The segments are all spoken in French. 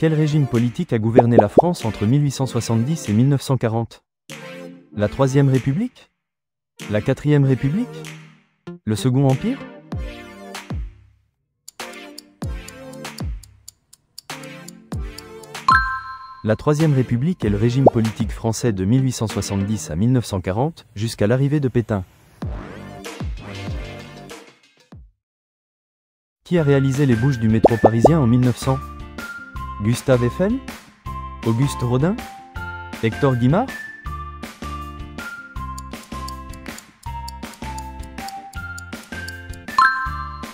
Quel régime politique a gouverné la France entre 1870 et 1940? La Troisième République? La Quatrième République? Le Second Empire? La Troisième République est le régime politique français de 1870 à 1940, jusqu'à l'arrivée de Pétain. Qui a réalisé les bouches du métro parisien en 1900? Gustave Eiffel? Auguste Rodin? Hector Guimard?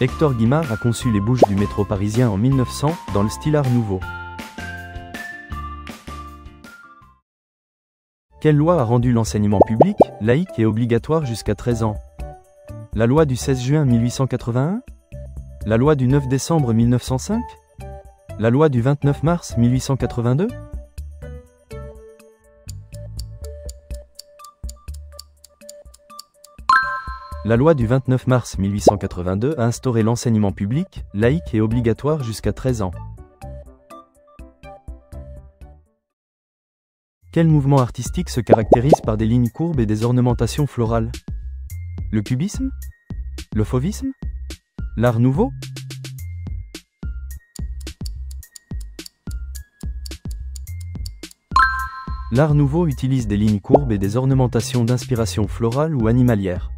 Hector Guimard a conçu les bouches du métro parisien en 1900, dans le style Art Nouveau. Quelle loi a rendu l'enseignement public, laïque et obligatoire jusqu'à 13 ans? La loi du 16 juin 1881? La loi du 9 décembre 1905? La loi du 29 mars 1882? La loi du 29 mars 1882 a instauré l'enseignement public, laïque et obligatoire jusqu'à 13 ans. Quel mouvement artistique se caractérise par des lignes courbes et des ornementations florales? Le cubisme? Le fauvisme? L'Art Nouveau? L'Art Nouveau utilise des lignes courbes et des ornementations d'inspiration florale ou animalière.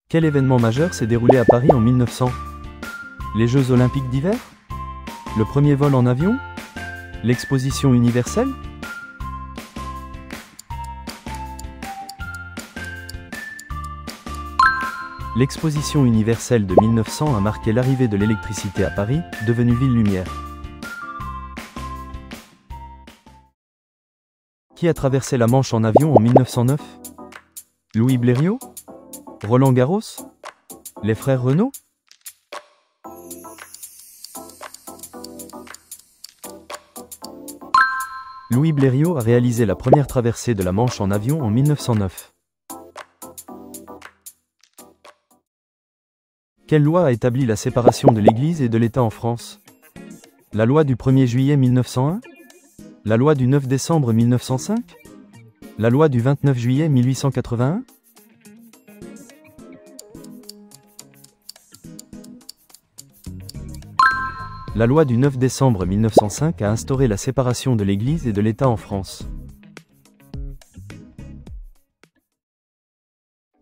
Quel événement majeur s'est déroulé à Paris en 1900? Les Jeux Olympiques d'hiver? Le premier vol en avion? L'Exposition universelle? L'Exposition universelle de 1900 a marqué l'arrivée de l'électricité à Paris, devenue ville lumière. Qui a traversé la Manche en avion en 1909? Louis Blériot? Roland Garros? Les frères Renault? Louis Blériot a réalisé la première traversée de la Manche en avion en 1909. Quelle loi a établi la séparation de l'Église et de l'État en France? La loi du 1er juillet 1901? La loi du 9 décembre 1905? La loi du 29 juillet 1881? La loi du 9 décembre 1905 a instauré la séparation de l'Église et de l'État en France.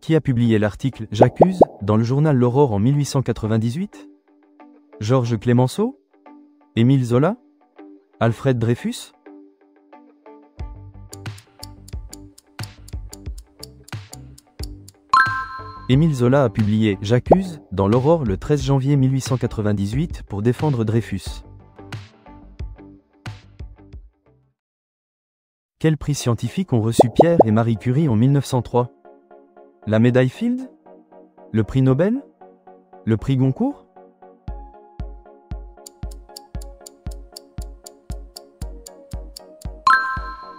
Qui a publié l'article « J'accuse » dans le journal L'Aurore en 1898? Georges Clemenceau? Émile Zola? Alfred Dreyfus? Émile Zola a publié « J'accuse » dans l'Aurore le 13 janvier 1898 pour défendre Dreyfus. Quels prix scientifiques ont reçu Pierre et Marie Curie en 1903? La médaille Fields? Le prix Nobel? Le prix Goncourt?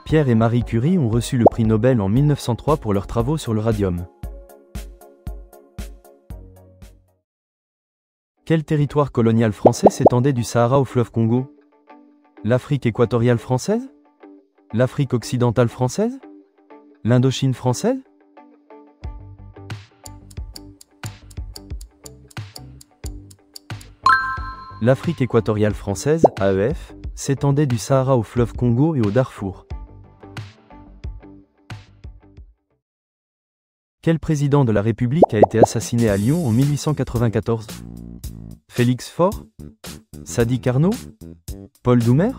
Pierre et Marie Curie ont reçu le prix Nobel en 1903 pour leurs travaux sur le radium. Quel territoire colonial français s'étendait du Sahara au fleuve Congo? L'Afrique équatoriale française? L'Afrique occidentale française? L'Indochine française? L'Afrique équatoriale française, AEF, s'étendait du Sahara au fleuve Congo et au Darfour. Quel président de la République a été assassiné à Lyon en 1894? Félix Faure? Sadi Carnot? Paul Doumer?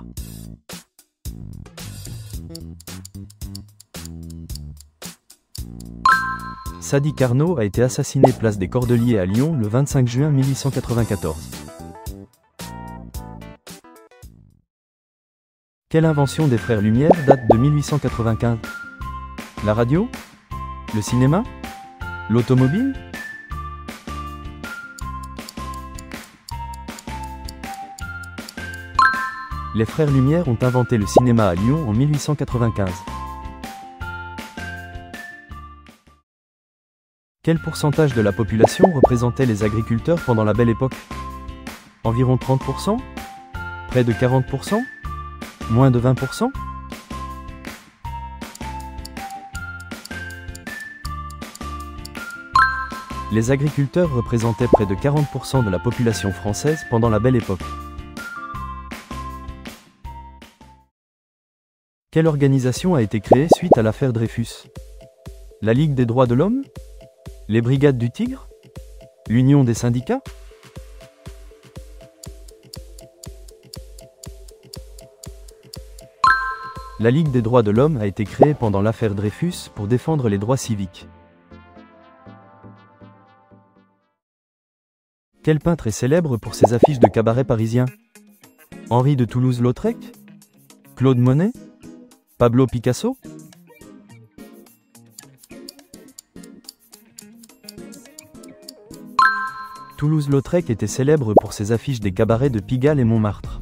Sadi Carnot a été assassiné place des Cordeliers à Lyon le 25 juin 1894. Quelle invention des frères Lumière date de 1895? La radio? Le cinéma? L'automobile? Les frères Lumière ont inventé le cinéma à Lyon en 1895. Quel pourcentage de la population représentaient les agriculteurs pendant la Belle Époque? Environ 30%? Près de 40%? Moins de 20%? Les agriculteurs représentaient près de 40% de la population française pendant la Belle Époque. Quelle organisation a été créée suite à l'affaire Dreyfus? La Ligue des droits de l'homme? Les Brigades du Tigre? L'Union des syndicats? La Ligue des droits de l'homme a été créée pendant l'affaire Dreyfus pour défendre les droits civiques. Quel peintre est célèbre pour ses affiches de cabaret parisiens? Henri de Toulouse-Lautrec? Claude Monet? Pablo Picasso? Toulouse-Lautrec était célèbre pour ses affiches des cabarets de Pigalle et Montmartre.